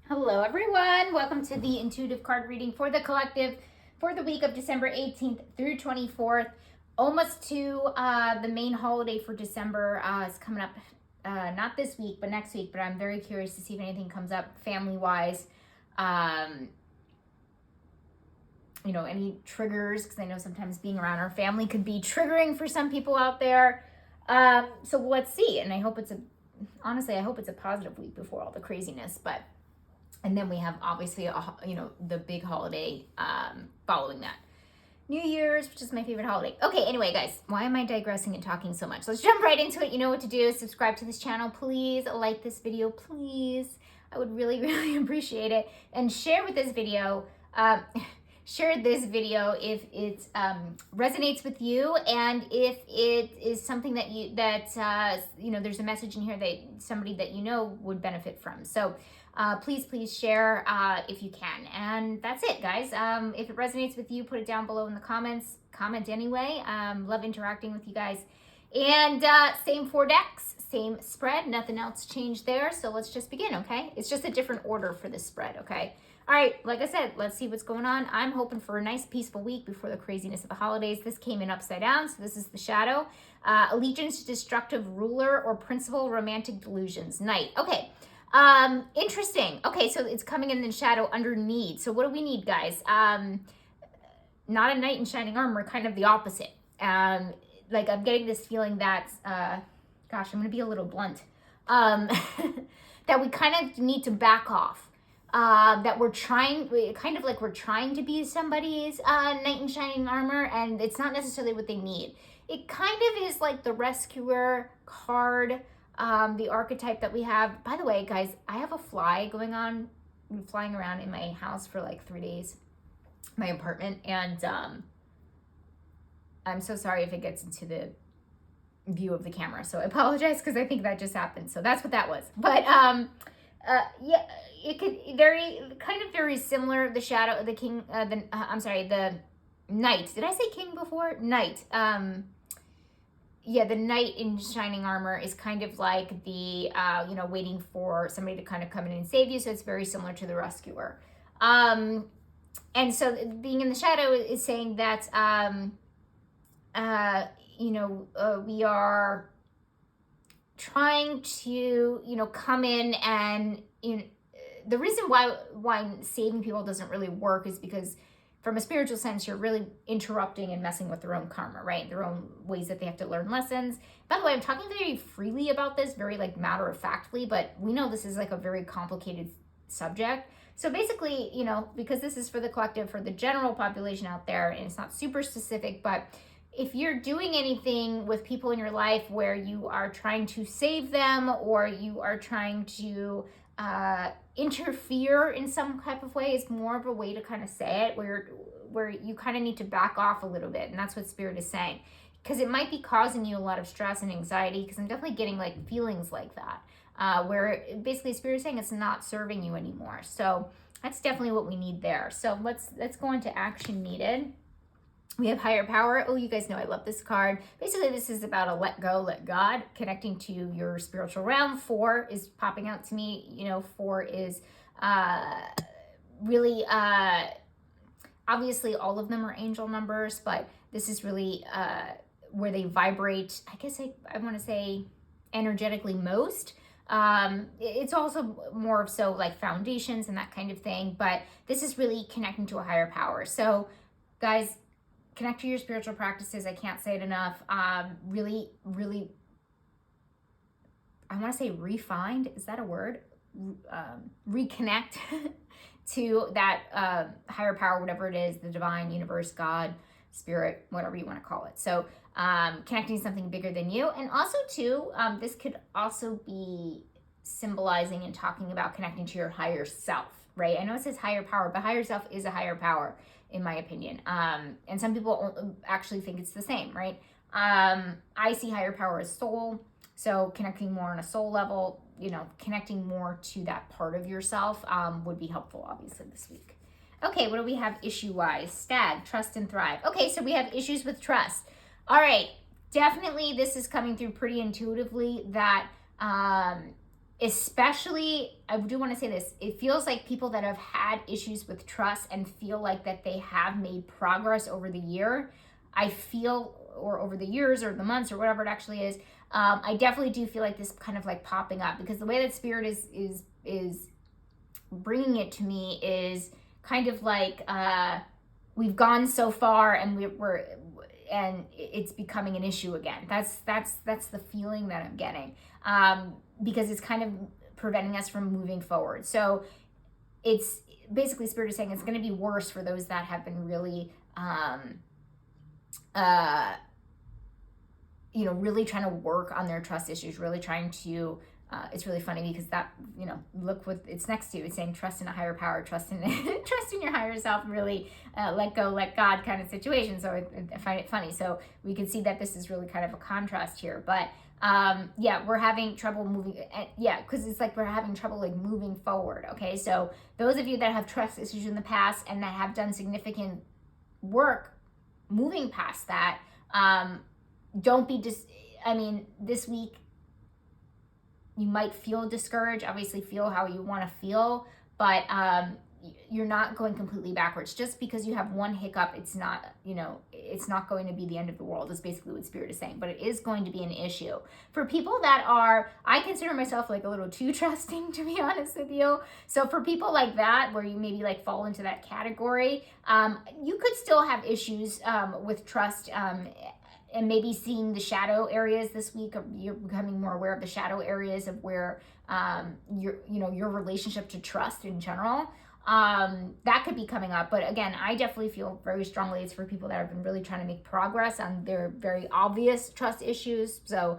Hello everyone, welcome to the intuitive card reading for the collective for the week of December 18th through 24th. Almost to the main holiday for December is coming up, not this week, but next week. But I'm very curious to see if anything comes up family-wise. Any triggers, because I know sometimes being around our family could be triggering for some people out there. So let's see, and I hope it's a positive week before all the craziness, and then we have obviously the big holiday following that, New Year's, which is my favorite holiday. Okay, anyway, guys, why am I digressing and talking so much? Let's jump right into it. You know what to do. Subscribe to this channel, please. Like this video, please. I would really, really appreciate it. And share this video if it resonates with you, and if it is something that there's a message in here that somebody that you know would benefit from. So please share if you can. And that's it, guys. If it resonates with you, put it down below in the comments. Comment anyway. Love interacting with you guys. And same 4 decks, same spread. Nothing else changed there. So let's just begin, okay? It's just a different order for this spread, okay? All right, like I said, let's see what's going on. I'm hoping for a nice, peaceful week before the craziness of the holidays. This came in upside down, so this is the shadow. Allegiance to destructive ruler or principal, romantic delusions. Knight. Okay. Interesting. Okay, so it's coming in the shadow under need. So what do we need, guys? Not a knight in shining armor, kind of the opposite. Like I'm getting this feeling that, gosh, I'm going to be a little blunt, that we kind of need to back off. That we're trying to be somebody's knight in shining armor, and it's not necessarily what they need. It kind of is like the rescuer card, the archetype that we have. By the way, guys, I have a fly going on, flying around in my house for like 3 days, my apartment, and I'm so sorry if it gets into the view of the camera, so I apologize, because I think that just happened. So that's what that was. But yeah, it could very similar. The shadow, the king, the knight. Did I say king before? Knight. Yeah, the knight in shining armor is kind of like the waiting for somebody to kind of come in and save you. So it's very similar to the rescuer. And so being in the shadow is saying that we are trying to come in, and the reason why saving people doesn't really work is because from a spiritual sense you're really interrupting and messing with their own karma, right? Their own ways that they have to learn lessons. By the way, I'm talking very freely about this, very like matter-of-factly, but we know this is like a very complicated subject. So basically, because this is for the collective, for the general population out there, and it's not super specific, but if you're doing anything with people in your life where you are trying to save them, or you are trying to interfere in some type of way, is more of a way to kind of say it, where you kind of need to back off a little bit. And that's what Spirit is saying, because it might be causing you a lot of stress and anxiety, because I'm definitely getting like feelings like that, where basically Spirit is saying it's not serving you anymore. So that's definitely what we need there. So let's go into action needed. We have higher power. Oh, you guys know I love this card. Basically, this is about a let go, let God, connecting to your spiritual realm. 4 is popping out to me. 4 is really, obviously all of them are angel numbers, but this is really where they vibrate, I guess I want to say energetically most. It's also more of so like foundations and that kind of thing, but this is really connecting to a higher power. So guys, connect to your spiritual practices. I can't say it enough. Really, really, I want to say refined. Is that a word? Reconnect to that higher power, whatever it is, the divine, universe, God, spirit, whatever you want to call it. So connecting to something bigger than you. And also too, this could also be symbolizing and talking about connecting to your higher self, right? I know it says higher power, but higher self is a higher power, in my opinion. And some people actually think it's the same, right? I see higher power as soul. So connecting more on a soul level, connecting more to that part of yourself would be helpful, obviously, this week. Okay, what do we have issue-wise? Stag, trust and thrive. Okay, so we have issues with trust. All right, definitely this is coming through pretty intuitively that especially, I do want to say this, it feels like people that have had issues with trust and feel like that they have made progress over the year, I feel, or over the years or the months or whatever it actually is, I definitely do feel like this kind of like popping up, because the way that Spirit is bringing it to me is kind of like we've gone so far and we're and it's becoming an issue again. That's the feeling that I'm getting, because it's kind of preventing us from moving forward. So it's basically, Spirit is saying it's going to be worse for those that have been really really trying to work on their trust issues, really trying to, it's really funny because that, look what it's next to. It's saying trust in a higher power, trust in trust in your higher self, really let go, let God kind of situation. So I find it funny. So we can see that this is really kind of a contrast here. But we're having trouble moving. Because it's like we're having trouble like moving forward. Okay, so those of you that have trust issues in the past and that have done significant work moving past that, don't be this week you might feel discouraged. Obviously feel how you want to feel, but you're not going completely backwards. Just because you have one hiccup, it's not going to be the end of the world, is basically what Spirit is saying, but it is going to be an issue. For people that are, I consider myself like a little too trusting, to be honest with you. So for people like that, where you maybe like fall into that category, you could still have issues with trust, and maybe seeing the shadow areas this week. You're becoming more aware of the shadow areas of where your relationship to trust in general, that could be coming up. But again, I definitely feel very strongly it's for people that have been really trying to make progress on their very obvious trust issues. So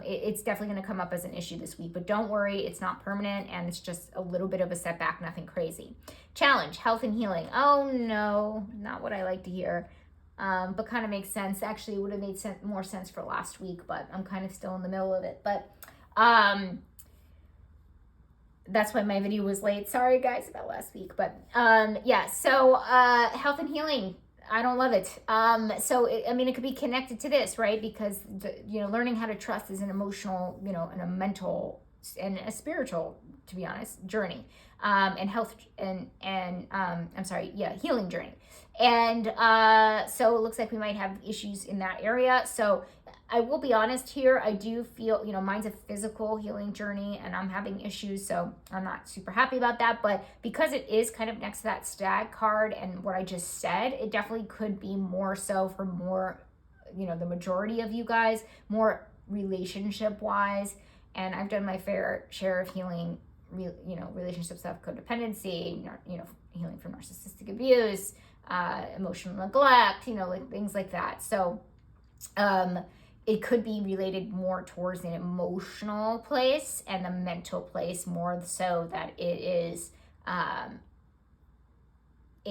it's definitely going to come up as an issue this week, but don't worry, it's not permanent, and it's just a little bit of a setback, nothing crazy. Challenge, health and healing. Oh no, not what I like to hear. But kind of makes sense. Actually, it would have made more sense for last week, but I'm kind of still in the middle of it. But that's why my video was late. Sorry guys about last week. But so health and healing, I don't love it. It could be connected to this, right? Because learning how to trust is an emotional, and a mental and a spiritual, to be honest, journey. And health and healing journey. And so it looks like we might have issues in that area. So I will be honest here, I do feel, mine's a physical healing journey and I'm having issues, so I'm not super happy about that. But because it is kind of next to that stag card and what I just said, it definitely could be more so for more, the majority of you guys, more relationship wise. And I've done my fair share of healing, relationship stuff, codependency, healing from narcissistic abuse, emotional neglect, like things like that. So it could be related more towards an emotional place and a mental place, more so that it is a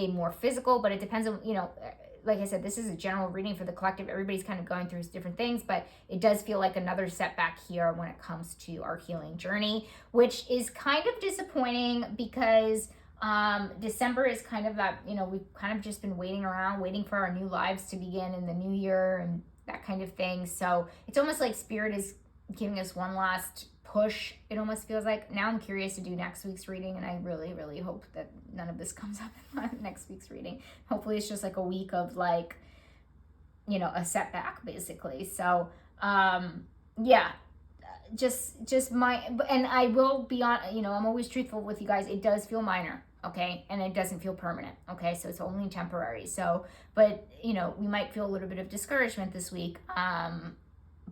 more physical, but it depends on, like I said, this is a general reading for the collective. Everybody's kind of going through different things, but it does feel like another setback here when it comes to our healing journey, which is kind of disappointing because December is kind of that, we've kind of just been waiting for our new lives to begin in the new year and that kind of thing. So it's almost like Spirit is giving us one last push. It almost feels like. Now I'm curious to do next week's reading, and I really, really hope that none of this comes up in my next week's reading. Hopefully it's just like a week of like, a setback basically. So, just and I will be on, I'm always truthful with you guys. It does feel minor. Okay. And it doesn't feel permanent. Okay. So it's only temporary. So, but we might feel a little bit of discouragement this week.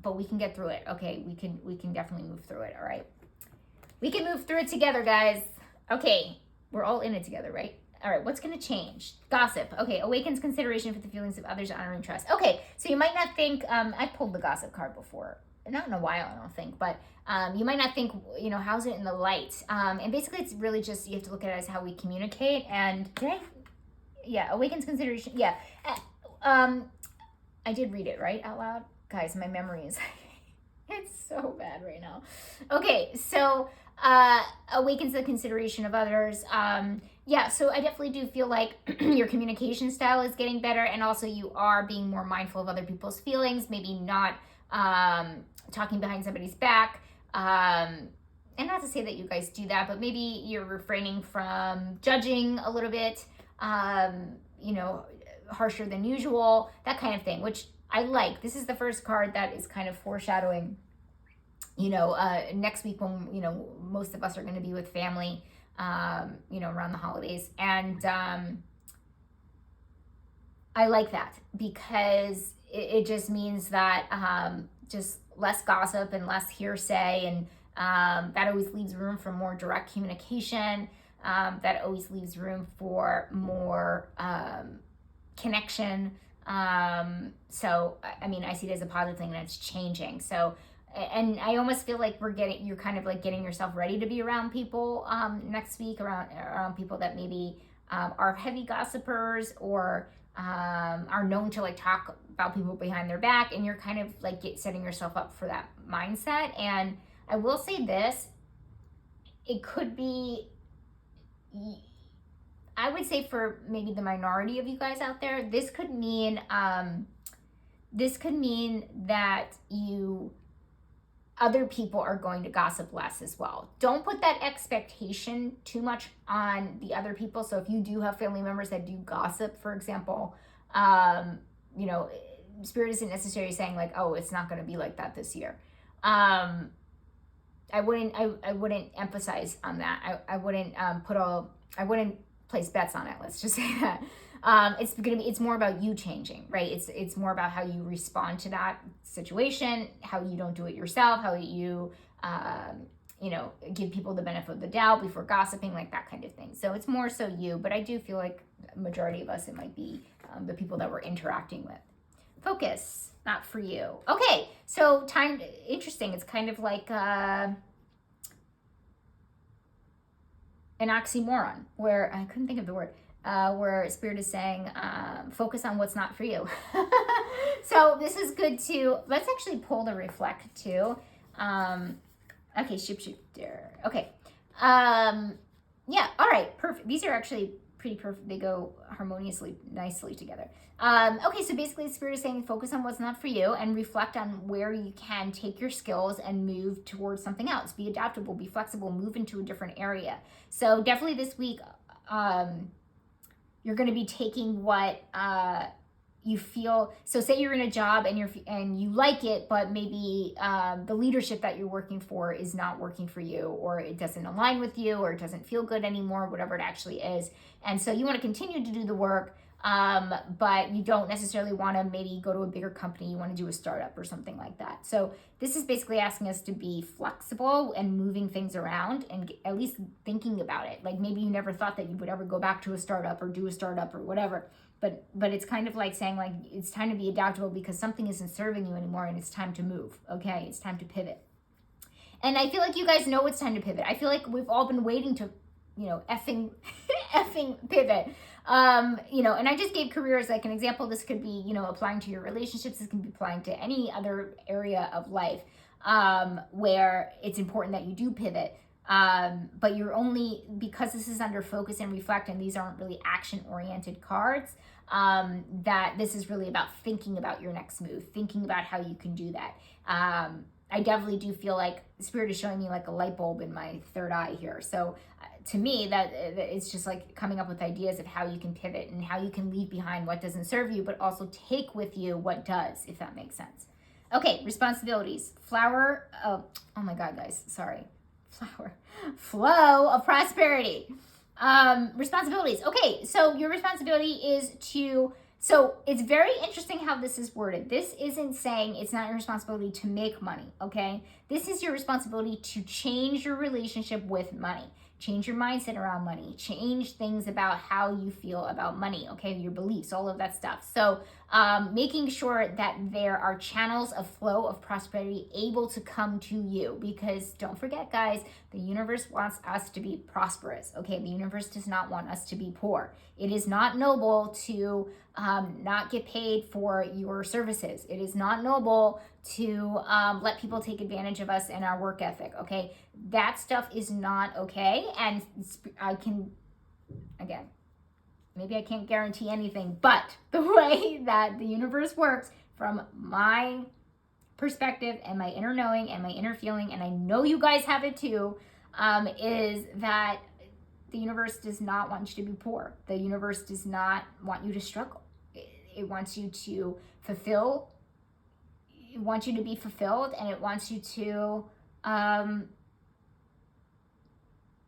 But we can get through it. Okay. We can definitely move through it. All right. We can move through it together, guys. Okay. We're all in it together, right? All right. What's going to change? Gossip. Okay. Awakens consideration for the feelings of others, honoring trust. Okay. So you might not think, I pulled the gossip card before. Not in a while, I don't think, but you might not think, how's it in the light? And basically it's really just, you have to look at it as how we communicate. And awakens consideration. Yeah. I did read it, right, out loud? Guys, my memory is, it's so bad right now. Okay, so awakens the consideration of others. So I definitely do feel like your communication style is getting better, and also you are being more mindful of other people's feelings, maybe not talking behind somebody's back, and not to say that you guys do that, but maybe you're refraining from judging a little bit, you know, harsher than usual, that kind of thing, which I like. This is the first card that is kind of foreshadowing, you know, next week when, you know, most of us are going to be with family, you know, around the holidays. And I like that because it just means that just less gossip and less hearsay, and that always leaves room for more direct communication. That always leaves room for more connection. So, I mean, I see it as a positive thing, and it's changing. So, and I almost feel like you're kind of like getting yourself ready to be around people next week, around people that maybe are heavy gossipers, or are known to like talk about people behind their back, and you're kind of like setting yourself up for that mindset. And I will say this, it could be, I would say for maybe the minority of you guys out there, this could mean that other people are going to gossip less as well. Don't put that expectation too much on the other people. So if you do have family members that do gossip, for example, you know, Spirit isn't necessarily saying like, oh, it's not going to be like that this year. I wouldn't emphasize on that. I wouldn't place bets on it. Let's just say that. It's more about you changing, right? It's more about how you respond to that situation, how you don't do it yourself, how you, you know, give people the benefit of the doubt before gossiping, like that kind of thing. So it's more so you, but I do feel like a majority of us, it might be the people that we're interacting with. Focus, not for you. Okay, so interesting. It's kind of like an oxymoron, where I couldn't think of the word. Where Spirit is saying, focus on what's not for you. So this is good too. Let's actually pull the reflect too. Okay, shoot there. Okay. Yeah, all right, perfect. These are actually pretty perfect. They go harmoniously, nicely together. Okay, so basically Spirit is saying focus on what's not for you and reflect on where you can take your skills and move towards something else. Be adaptable, be flexible, move into a different area. So definitely this week, you're going to be taking what you feel. So say you're in a job and you like it, but maybe the leadership that you're working for is not working for you, or it doesn't align with you, or it doesn't feel good anymore, whatever it actually is. And so you want to continue to do the work, but you don't necessarily want to maybe go to a bigger company. You want to do a startup or something like that. So this is basically asking us to be flexible and moving things around, and at least thinking about it. Like maybe you never thought that you would ever go back to a startup or do a startup or whatever. But it's kind of like saying like it's time to be adaptable because something isn't serving you anymore, and it's time to move. Okay, it's time to pivot. And I feel like you guys know it's time to pivot. I feel like we've all been waiting to, you know, effing pivot. You know, and I just gave career as like an example. This could be, you know, applying to your relationships. This can be applying to any other area of life where it's important that you do pivot. But you're only, because this is under focus and reflect, and these aren't really action-oriented cards, that this is really about thinking about your next move, thinking about how you can do that. I definitely do feel like Spirit is showing me like a light bulb in my third eye here. So to me, that it's just like coming up with ideas of how you can pivot and how you can leave behind what doesn't serve you, but also take with you what does, if that makes sense. Okay, responsibilities. Oh my God, guys, sorry. Flow of prosperity. Responsibilities. Okay, so your responsibility is so it's very interesting how this is worded. This isn't saying it's not your responsibility to make money, okay? This is your responsibility to change your relationship with money. Change your mindset around money. Change things about how you feel about money, okay? Your beliefs, all of that stuff. So making sure that there are channels of flow of prosperity able to come to you, because don't forget, guys, the universe wants us to be prosperous, okay? The universe does not want us to be poor. It is not noble to not get paid for your services. It is not noble to let people take advantage of us and our work ethic, okay? That stuff is not okay. And I can, again, maybe I can't guarantee anything, but the way that the universe works, from my perspective and my inner knowing and my inner feeling, and I know you guys have it too, is that the universe does not want you to be poor. The universe does not want you to struggle. It wants you to fulfill. It wants you to be fulfilled, and it wants you to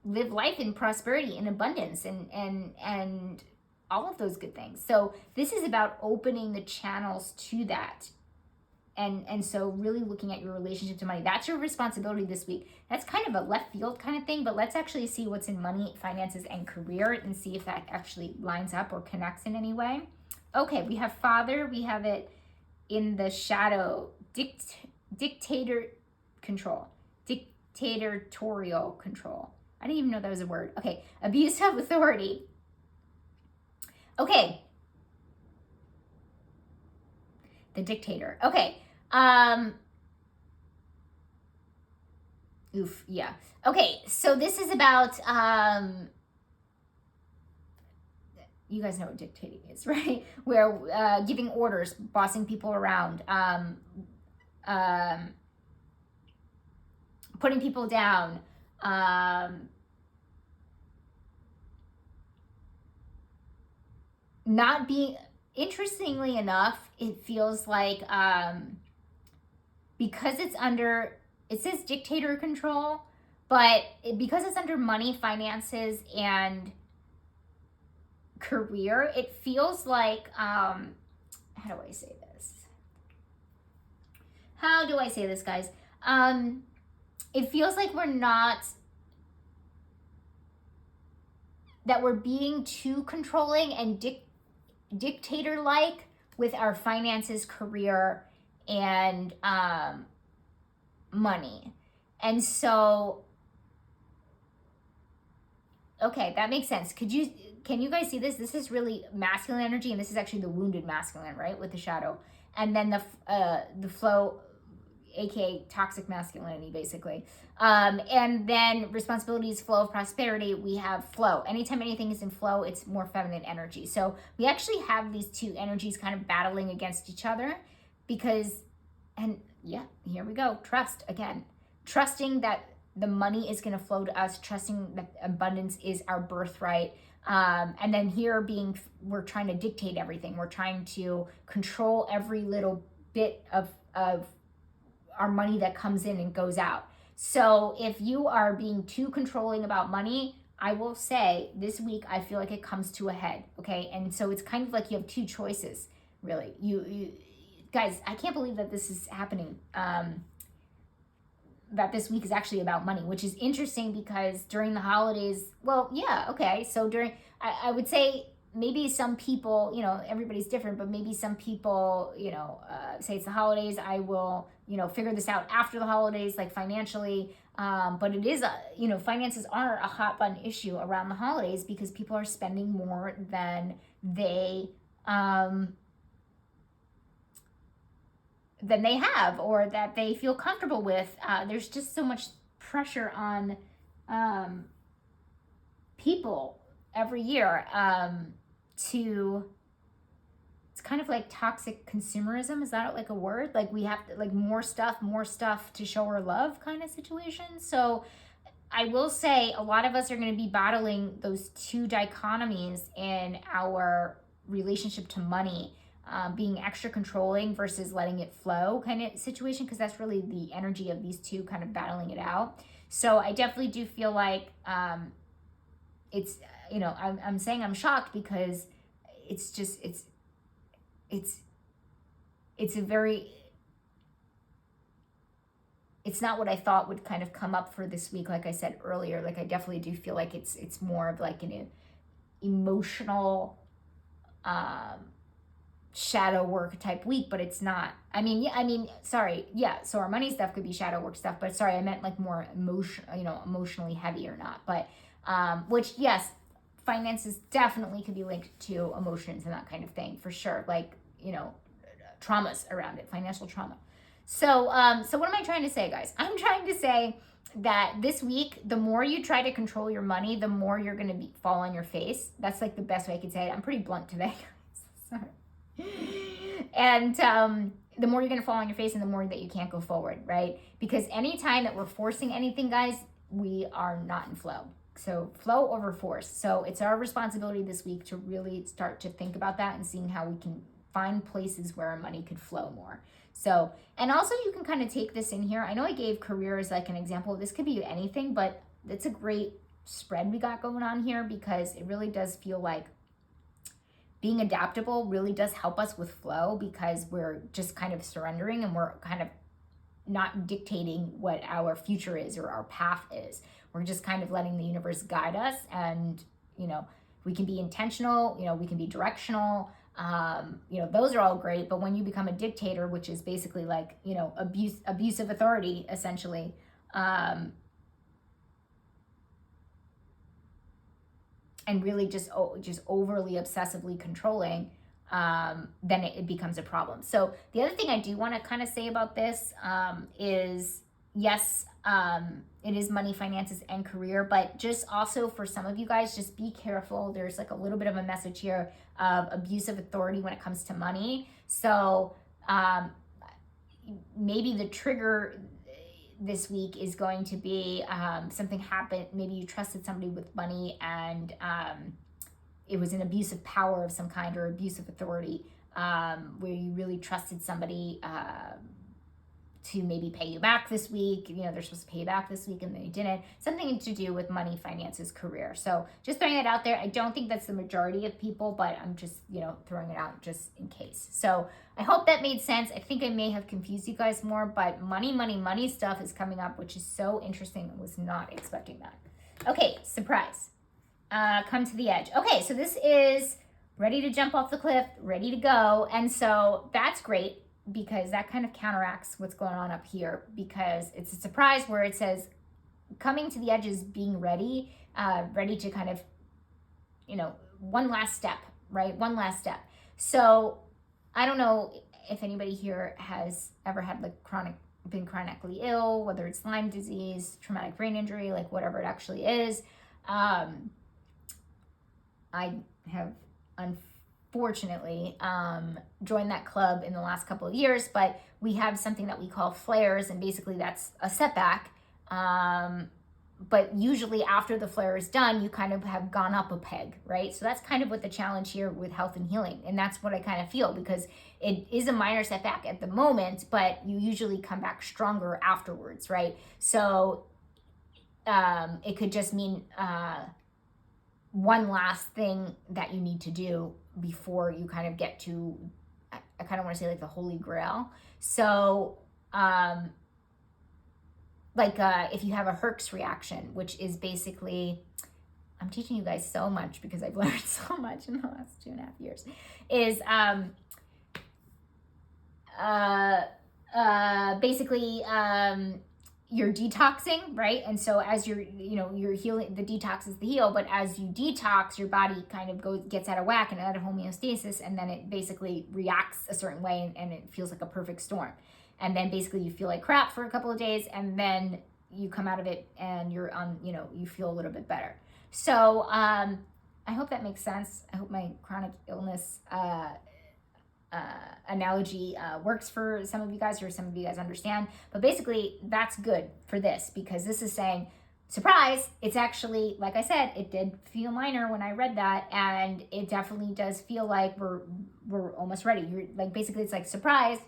live life in prosperity and abundance and all of those good things. So this is about opening the channels to that. And so really looking at your relationship to money. That's your responsibility this week. That's kind of a left field kind of thing, but let's actually see what's in money, finances, and career and see if that actually lines up or connects in any way. Okay, we have Father. We have it in the shadow. Dictator control. Dictatorial control. I didn't even know that was a word. Okay, abuse of authority. Okay. The dictator. Okay. Yeah. Okay, so this is about, you guys know what dictating is, right? Where giving orders, bossing people around, putting people down, not being, interestingly enough, it feels like because it's under, it says dictator control, but because it's under money, finances, and career, it feels like, how do I say this? How do I say this, guys? It feels like we're not, that we're being too controlling and dictator-like with our finances, career, and money. And so, okay, that makes sense. Can you guys see this? This is really masculine energy, and this is actually the wounded masculine, right, with the shadow. And then the flow, aka toxic masculinity, basically. And then responsibilities, flow of prosperity, we have flow. Anytime anything is in flow, it's more feminine energy. So we actually have these two energies kind of battling against each other because, and yeah, here we go, trust again. Trusting that the money is going to flow to us, trusting that abundance is our birthright. And then here we're trying to dictate everything. We're trying to control every little bit of our money that comes in and goes out. So if you are being too controlling about money, I will say this week, I feel like it comes to a head. Okay. And so it's kind of like you have two choices, really. You guys, I can't believe that this is happening. That this week is actually about money, which is interesting because during the holidays, well, yeah, okay. So I would say maybe some people, everybody's different, but maybe some people, say it's the holidays, I will, figure this out after the holidays, like financially. But it is, finances are a hot button issue around the holidays because people are spending more than they have or that they feel comfortable with. There's just so much pressure on people every year it's kind of like toxic consumerism. Is that like a word? Like we have to, like more stuff to show our love kind of situation. So I will say a lot of us are going to be battling those two dichotomies in our relationship to money. Being extra controlling versus letting it flow kind of situation, because that's really the energy of these two kind of battling it out. So I definitely do feel like it's, I'm saying I'm shocked because it's just, it's a very, it's not what I thought would kind of come up for this week. Like I said earlier, like I definitely do feel like it's more of like an emotional, shadow work type week, but it's not. Sorry. Yeah. So our money stuff could be shadow work stuff, but sorry, I meant like more emotionally heavy or not. But, which yes, finances definitely could be linked to emotions and that kind of thing for sure. Like, traumas around it, financial trauma. So, so what am I trying to say, guys? I'm trying to say that this week, the more you try to control your money, the more you're going to fall on your face. That's like the best way I could say it. I'm pretty blunt today. Sorry. And the more you're going to fall on your face and the more that you can't go forward, right? Because anytime that we're forcing anything, guys, we are not in flow. So flow over force. So it's our responsibility this week to really start to think about that and seeing how we can find places where our money could flow more. So, and also you can kind of take this in here. I know I gave career as like an example. This could be anything, but it's a great spread we got going on here because it really does feel like being adaptable really does help us with flow because we're just kind of surrendering and we're kind of not dictating what our future is or our path is. We're just kind of letting the universe guide us, and we can be intentional, we can be directional. Those are all great, but when you become a dictator, which is basically like, abuse of authority, essentially, and really just overly obsessively controlling, then it becomes a problem. So the other thing I do want to kind of say about this is, yes, it is money, finances, and career, but just also for some of you guys, just be careful. There's like a little bit of a message here of abuse of authority when it comes to money. So maybe the trigger this week is going to be something happened. Maybe you trusted somebody with money and it was an abuse of power of some kind or abuse of authority, where you really trusted somebody to maybe pay you back this week. They're supposed to pay you back this week and they didn't. Something to do with money, finances, career. So just throwing it out there. I don't think that's the majority of people, but I'm just, throwing it out just in case. So I hope that made sense. I think I may have confused you guys more, but money stuff is coming up, which is so interesting. I was not expecting that. Okay, surprise. Come to the edge. Okay, so this is ready to jump off the cliff, ready to go. And so that's great because that kind of counteracts what's going on up here, because it's a surprise where it says coming to the edge is being ready, ready to kind of, one last step, right? One last step. So I don't know if anybody here has ever had been chronically ill, whether it's Lyme disease, traumatic brain injury, like whatever it actually is. I have unfortunately joined that club in the last couple of years, but we have something that we call flares, and basically that's a setback. But usually after the flare is done, you kind of have gone up a peg, right? So that's kind of what the challenge here with health and healing. And that's what I kind of feel, because it is a minor setback at the moment, but you usually come back stronger afterwards, right? So it could just mean one last thing that you need to do before you kind of get to, I kind of want to say like the Holy Grail. So if you have a Herx reaction, which is basically, I'm teaching you guys so much because I've learned so much in the last 2.5 years, is basically you're detoxing, right? And so as you're healing, the detox is the heal, but as you detox, your body kind of gets out of whack and out of homeostasis, and then it basically reacts a certain way, and it feels like a perfect storm. And then basically you feel like crap for a couple of days, and then you come out of it and you're on, you feel a little bit better. So I hope that makes sense. I hope my chronic illness analogy works for some of you guys, or some of you guys understand. But basically that's good for this, because this is saying, surprise, it's actually, like I said, it did feel minor when I read that, and it definitely does feel like we're almost ready. You're like, basically it's like, surprise,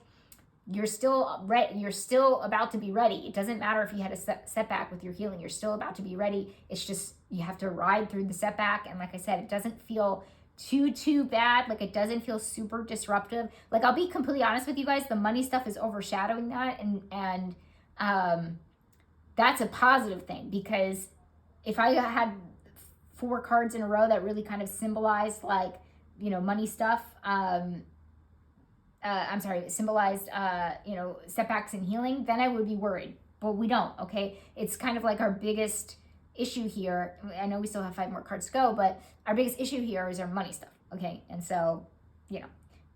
you're still ready. You're still about to be ready. It doesn't matter if you had a setback with your healing. You're still about to be ready. It's just you have to ride through the setback. And like I said, it doesn't feel too bad. Like, it doesn't feel super disruptive. Like, I'll be completely honest with you guys, the money stuff is overshadowing that, and that's a positive thing, because if I had 4 cards in a row that really kind of symbolized money stuff, symbolized, setbacks and healing, then I would be worried. But we don't, okay? It's kind of like our biggest issue here. I know we still have 5 more cards to go, but our biggest issue here is our money stuff, okay? And so,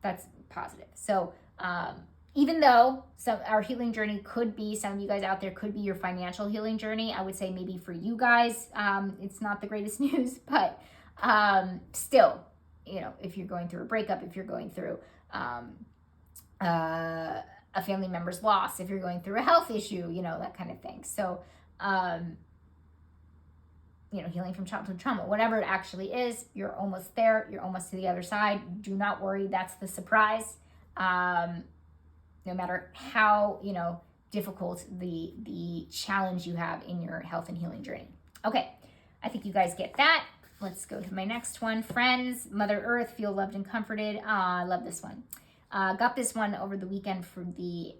that's positive. So, even though our healing journey could be, some of you guys out there could be your financial healing journey, I would say maybe for you guys, it's not the greatest news, but still, if you're going through a breakup, if you're going through a family member's loss, if you're going through a health issue, that kind of thing. So, healing from childhood trauma, whatever it actually is, you're almost there. You're almost to the other side. Do not worry. That's the surprise. No matter how, difficult the challenge you have in your health and healing journey. Okay, I think you guys get that. Let's go to my next one. Friends, Mother Earth, feel loved and comforted. I love this one. Got this one over the weekend for the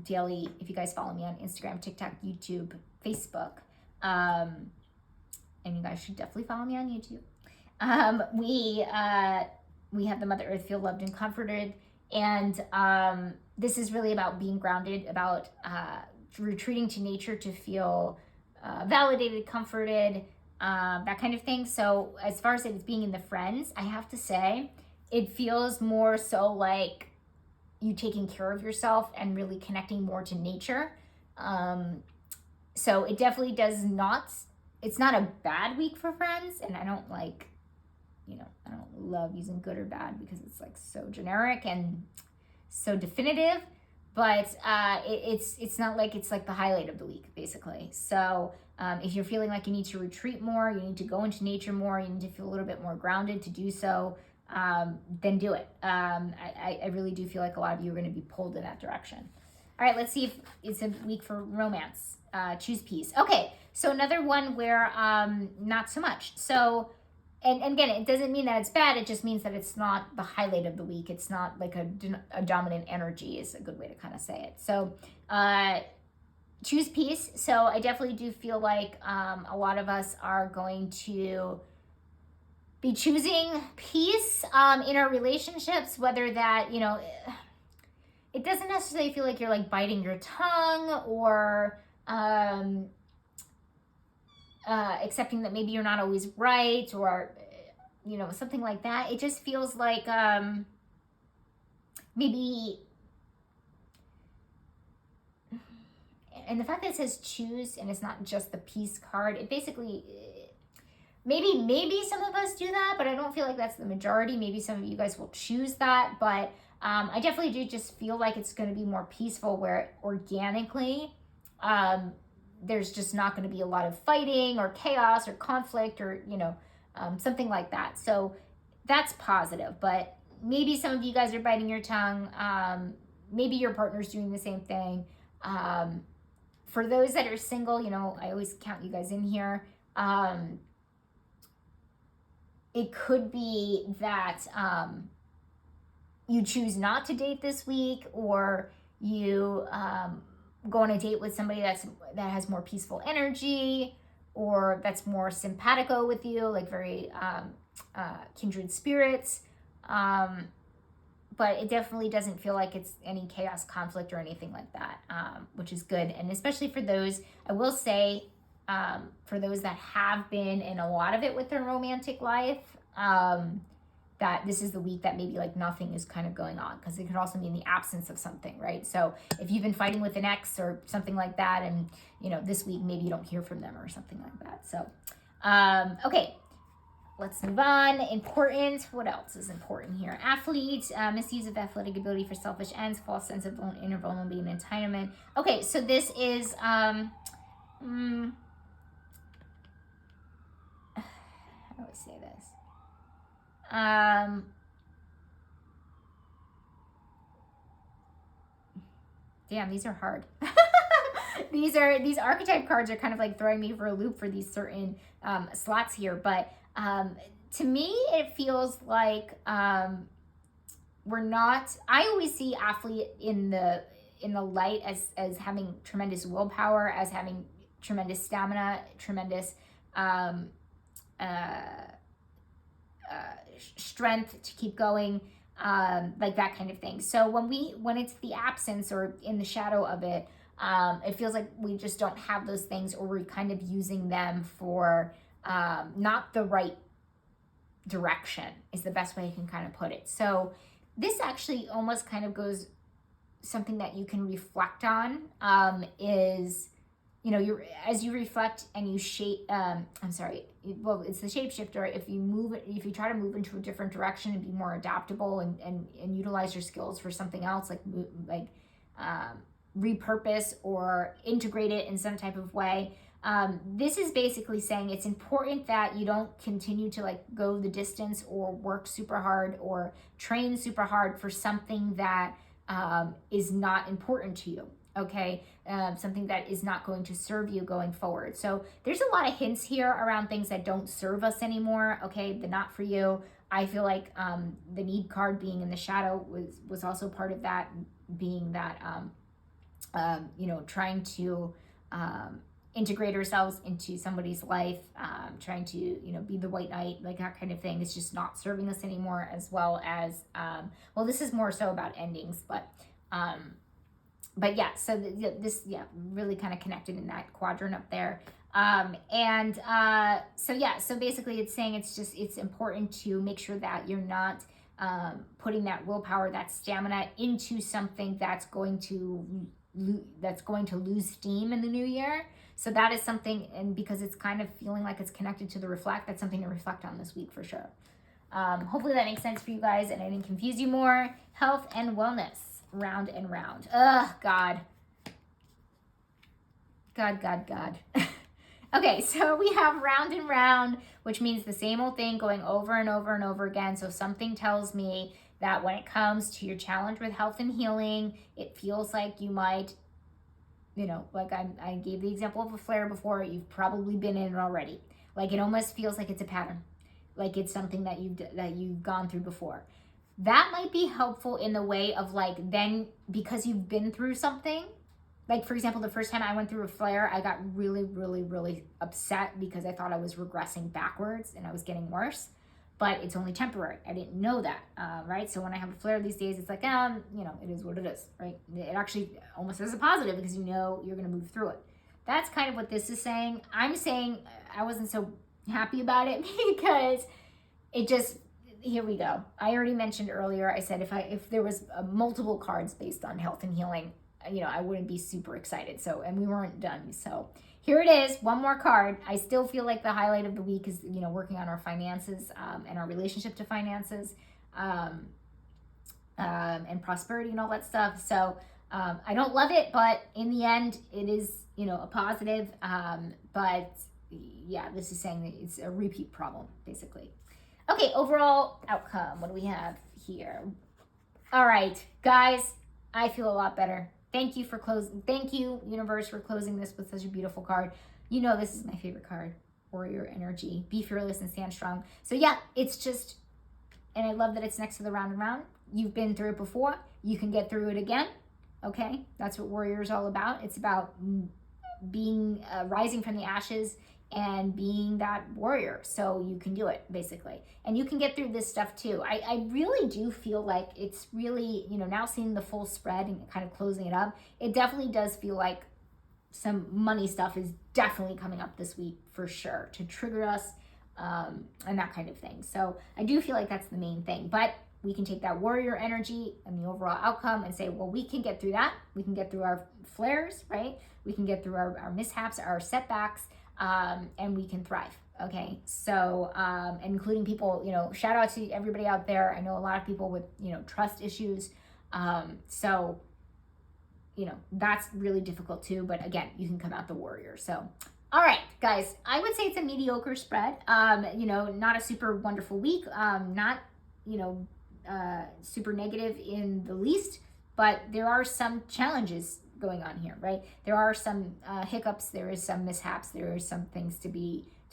daily, if you guys follow me on Instagram, TikTok, YouTube, Facebook. And you guys should definitely follow me on YouTube. We have the Mother Earth, feel loved and comforted. And this is really about being grounded, about retreating to nature to feel validated, comforted, that kind of thing. So as far as it being in the Friends, I have to say, it feels more so like you taking care of yourself and really connecting more to nature. So it definitely does not, it's not a bad week for Friends. And I don't I don't love using good or bad because it's like so generic and so definitive, but it's not like it's like the highlight of the week, basically. So if you're feeling like you need to retreat more, you need to go into nature more, you need to feel a little bit more grounded to do so, then do it. I really do feel like a lot of you are going to be pulled in that direction. All right, let's see if it's a week for romance. Choose peace. Okay, so another one where not so much. So, and again, it doesn't mean that it's bad. It just means that it's not the highlight of the week. It's not like a dominant energy is a good way to kind of say it. So choose peace. So I definitely do feel like a lot of us are going to be choosing peace in our relationships, whether that, it doesn't necessarily feel like you're like biting your tongue or accepting that maybe you're not always right or, something like that. It just feels like maybe, and the fact that it says choose and it's not just the peace card, it basically, maybe some of us do that, but I don't feel like that's the majority. Maybe some of you guys will choose that, but I definitely do just feel like it's going to be more peaceful where organically there's just not going to be a lot of fighting or chaos or conflict or, something like that. So that's positive, but maybe some of you guys are biting your tongue. Maybe your partner's doing the same thing. For those that are single, I always count you guys in here. It could be that you choose not to date this week, or you go on a date with somebody that has more peaceful energy, or that's more simpatico with you, like very kindred spirits. But it definitely doesn't feel like it's any chaos, conflict, or anything like that, which is good. And especially for those, I will say, for those that have been in a lot of it with their romantic life, that this is the week that maybe like nothing is kind of going on, because it could also mean the absence of something, right? So if you've been fighting with an ex or something like that, and this week maybe you don't hear from them or something like that. So okay, let's move on. Important. What else is important here? Athlete, misuse of athletic ability for selfish ends, false sense of inner vulnerability and entitlement. Okay, so this is how do I say this? Damn, these are hard. These archetype cards are kind of like throwing me for a loop for these certain slots here, but to me it feels like we're not. I always see athlete in the light as having tremendous willpower, as having tremendous stamina, tremendous strength to keep going, like that kind of thing. So when it's the absence or in the shadow of it, it feels like we just don't have those things, or we're kind of using them for not the right direction is the best way I can kind of put it. So this actually almost kind of goes, something that you can reflect on is you know, you're, as you reflect and you shape, well, it's the shapeshifter. If you try to move into a different direction and be more adaptable and utilize your skills for something else, repurpose or integrate it in some type of way. This is basically saying it's important that you don't continue to like go the distance or work super hard or train super hard for something that is not important to you. Okay, something that is not going to serve you going forward. So there's a lot of hints here around things that don't serve us anymore. Okay, the not for you. I feel like the need card being in the shadow was also part of that, being that you know, trying to integrate ourselves into somebody's life, trying to, you know, be the white knight, like that kind of thing. It's just not serving us anymore, as well as well, this is more so about endings, but yeah, so this really kind of connected in that quadrant up there. So basically it's saying it's important to make sure that you're not putting that willpower, that stamina into something that's going to lose steam in the new year. So that is something, and because it's kind of feeling like it's connected to the reflect, that's something to reflect on this week for sure. Hopefully that makes sense for you guys and I didn't confuse you more. Health and wellness, round and round. Ugh, God. Okay, so we have round and round, which means the same old thing going over and over and over again. So something tells me that when it comes to your challenge with health and healing, it feels like you might, you know, like I gave the example of a flare before, you've probably been in it already. Like it almost feels like it's a pattern, like it's something that you've gone through before. That might be helpful in the way of like, then because you've been through something, like for example, the first time I went through a flare, I got really, really, really upset because I thought I was regressing backwards and I was getting worse. But it's only temporary. I didn't know that, right? So when I have a flare these days, it's like, you know, it is what it is, right? It actually almost is a positive because you know you're going to move through it. That's kind of what this is saying. I'm saying I wasn't so happy about it because it just, here we go. I already mentioned earlier, I said if there was multiple cards based on health and healing, you know, I wouldn't be super excited. So, and we weren't done. So here it is, one more card. I still feel like the highlight of the week is, you know, working on our finances and our relationship to finances and prosperity and all that stuff. So I don't love it, but in the end, it is, you know, a positive. But yeah, this is saying that it's a repeat problem, basically. Okay, overall outcome. What do we have here? All right, guys, I feel a lot better. Thank you for closing. Thank you, universe, for closing this with such a beautiful card. You know this is my favorite card. Warrior energy. Be fearless and stand strong. So yeah, it's just, and I love that it's next to the round and round. You've been through it before. You can get through it again. Okay, that's what warrior is all about. It's about being rising from the ashes and being that warrior. So you can do it, basically. And you can get through this stuff too. I really do feel like it's really, you know, now seeing the full spread and kind of closing it up, it definitely does feel like some money stuff is definitely coming up this week for sure to trigger us and that kind of thing. So I do feel like that's the main thing. But we can take that warrior energy and the overall outcome and say, well, we can get through that. We can get through our flares, right? We can get through our mishaps, our setbacks, and we can thrive. Okay. So, including people, you know, shout out to everybody out there. I know a lot of people with, you know, trust issues. So, you know, that's really difficult too, but again, you can come out the warrior. So, all right, guys, I would say it's a mediocre spread. You know, not a super wonderful week. Not, you know, super negative in the least, but there are some challenges going on here, right? There are some hiccups, there is some mishaps, there are some things to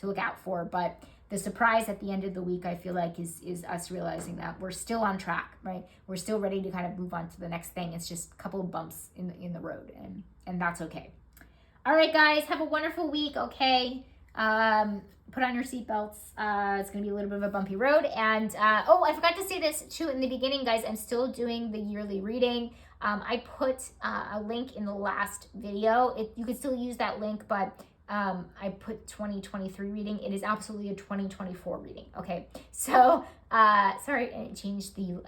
look out for, but the surprise at the end of the week, I feel like is us realizing that we're still on track, right? We're still ready to kind of move on to the next thing. It's just a couple of bumps in the road, and that's okay. All right, guys, have a wonderful week, okay? Put on your seatbelts. It's going to be a little bit of a bumpy road. And, oh, I forgot to say this too in the beginning, guys. I'm still doing the yearly reading. I put a link in the last video. You could still use that link, but I put 2023 reading. It is absolutely a 2024 reading, okay? So, sorry, I changed the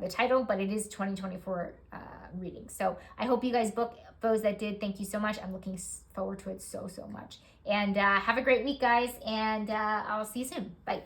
the title, but it is 2024 reading. So I hope you guys book. Those that did, thank you so much. I'm looking forward to it so much. And have a great week, guys, and I'll see you soon. Bye.